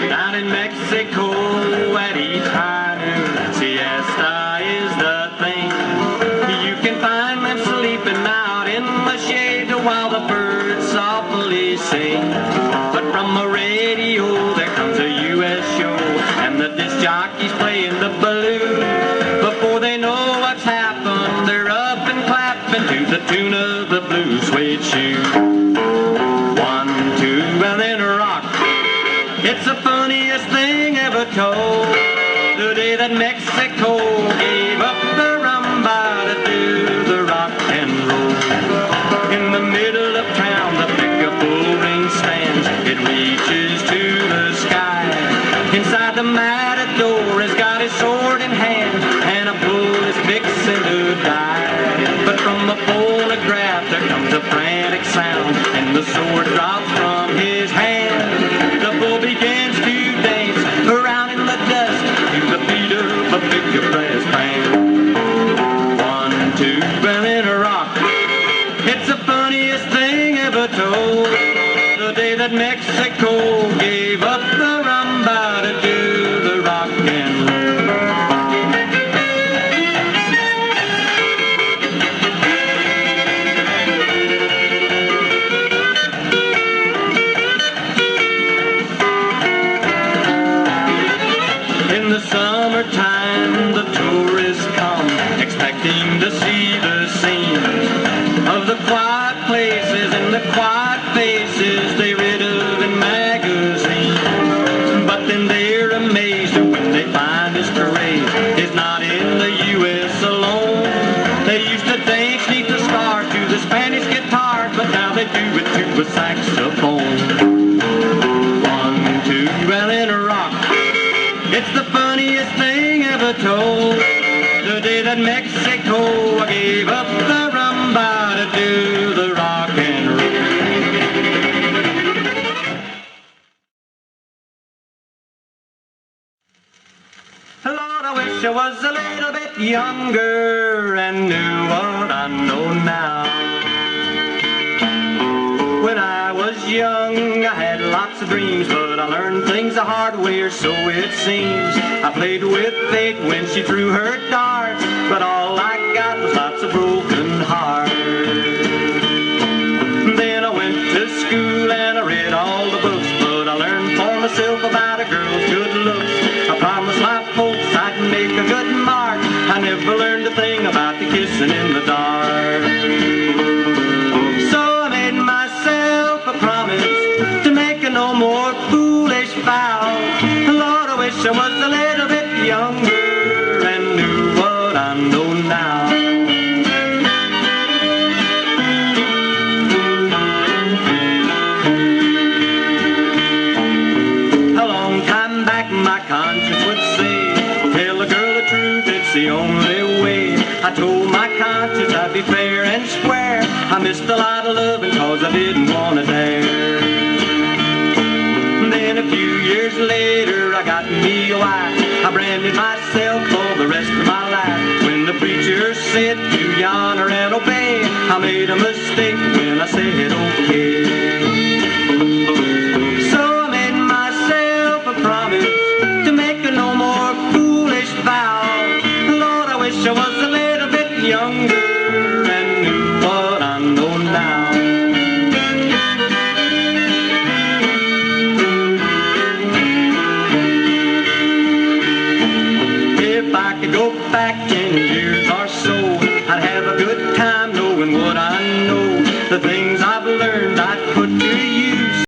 Down in Mexico at each high noon, siesta is the thing. You can find them sleeping out in the shade while the birds softly sing. But from the radio there comes a U.S. show, and the disc jockey's playing the blues. Before they know what's happened, they're up and clapping to the tune of the blue suede shoe. 1, 2, and then rock. It's the funniest thing ever told, the day that Mexico gave up the rumba to do the rock and roll. In the middle of town, the pickup bull ring stands. It reaches to the sky. Inside the matador has got his sword in hand, and a bull is fixing to die. But from the phonograph there comes a frantic sound, and the sword drops from his hand. The bull begins to dance around in the dust to the beat of a big brass band. 1, 2, and then a rock. It's the funniest thing ever told, the day that Mexico gave up the rumba to do the rock and roll. In the summertime, the tourists come, expecting to see the scenes of the quiet places and the quiet faces they read of in magazines. But then they're amazed when they find this parade is not in the U.S. alone. They used to dance neath the stars to the Spanish guitars, but now they do it to a saxophone. 1, 2, and then a rock. It's the funniest thing ever told, the day that Mexico gave up the rumba to do the rock and roll. Lord, I wish I was a little bit younger and knew what I know now. When I was young, I had lots of dreams, but I learned things the hard way, or so it seems. I played with fate when she threw her darts, but all I got was lots of broken hearts. Then I went to school and I read all the books, but I learned for myself about a girl's good looks. I promised my folks I'd make a good mark. I never learned a thing about the kissing in the dark. So I made myself a promise to make no more foolish vows. Lord, I wish I was a little bit younger and knew what I know now. A long time back my conscience would say, tell a girl the truth, it's the only way. I told my conscience I'd be fair and square. I missed a lot of loving cause I didn't want to dare. Then a few years later I got me a wife. I branded myself for the rest of my life. When the preacher said to honor and obey, I made a mistake when I said okay. So I made myself a promise to make no more foolish vows. Lord, I wish I was a little bit younger and knew what I know now. If I could go back 10 years or so, I'd have a good time knowing what I know. The things I've